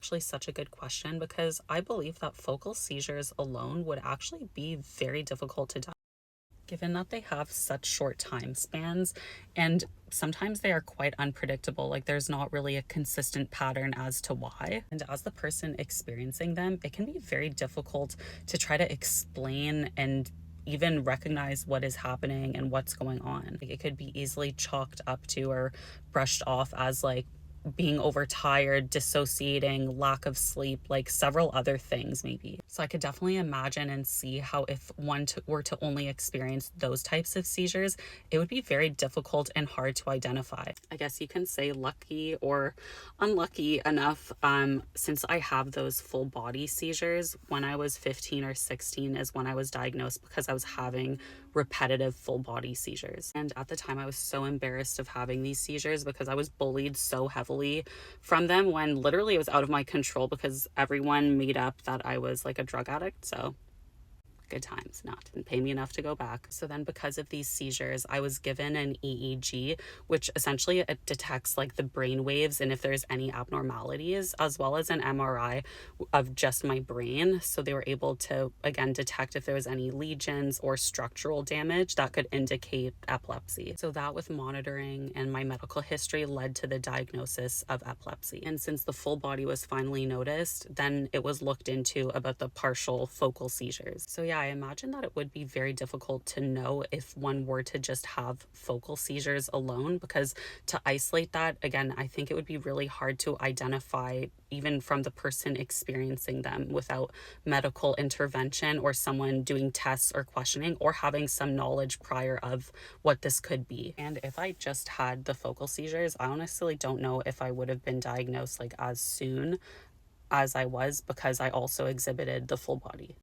Actually, such a good question because I believe that focal seizures alone would actually be very difficult to diagnose, given that they have such short time spans and sometimes they are quite unpredictable. Like, there's not really a consistent pattern as to why. And as the person experiencing them, it can be very difficult to try to explain and even recognize what is happening and what's going on. Like, it could be easily chalked up to or brushed off as like being overtired, dissociating, lack of sleep, like several other things maybe. So I could definitely imagine and see how if one were to only experience those types of seizures, it would be very difficult and hard to identify. I guess you can say lucky or unlucky enough, since I have those full body seizures. When I was 15 or 16 is when I was diagnosed because I was having repetitive full body seizures. And at the time, I was so embarrassed of having these seizures because I was bullied so heavily from them when literally it was out of my control because everyone made up that I was like a drug addict. So good times. Not didn't pay me enough to go back. So then because of these seizures, I was given an EEG, which essentially it detects like the brain waves and if there's any abnormalities, as well as an MRI of just my brain. So they were able to again detect if there was any lesions or structural damage that could indicate epilepsy. So that, with monitoring and my medical history, led to the diagnosis of epilepsy. And since the full body was finally noticed, then it was looked into about the partial focal seizures. So yeah, I imagine that it would be very difficult to know if one were to just have focal seizures alone, because to isolate that, again, I think it would be really hard to identify even from the person experiencing them without medical intervention or someone doing tests or questioning or having some knowledge prior of what this could be. And if I just had the focal seizures, I honestly don't know if I would have been diagnosed like as soon as I was, because I also exhibited the full body.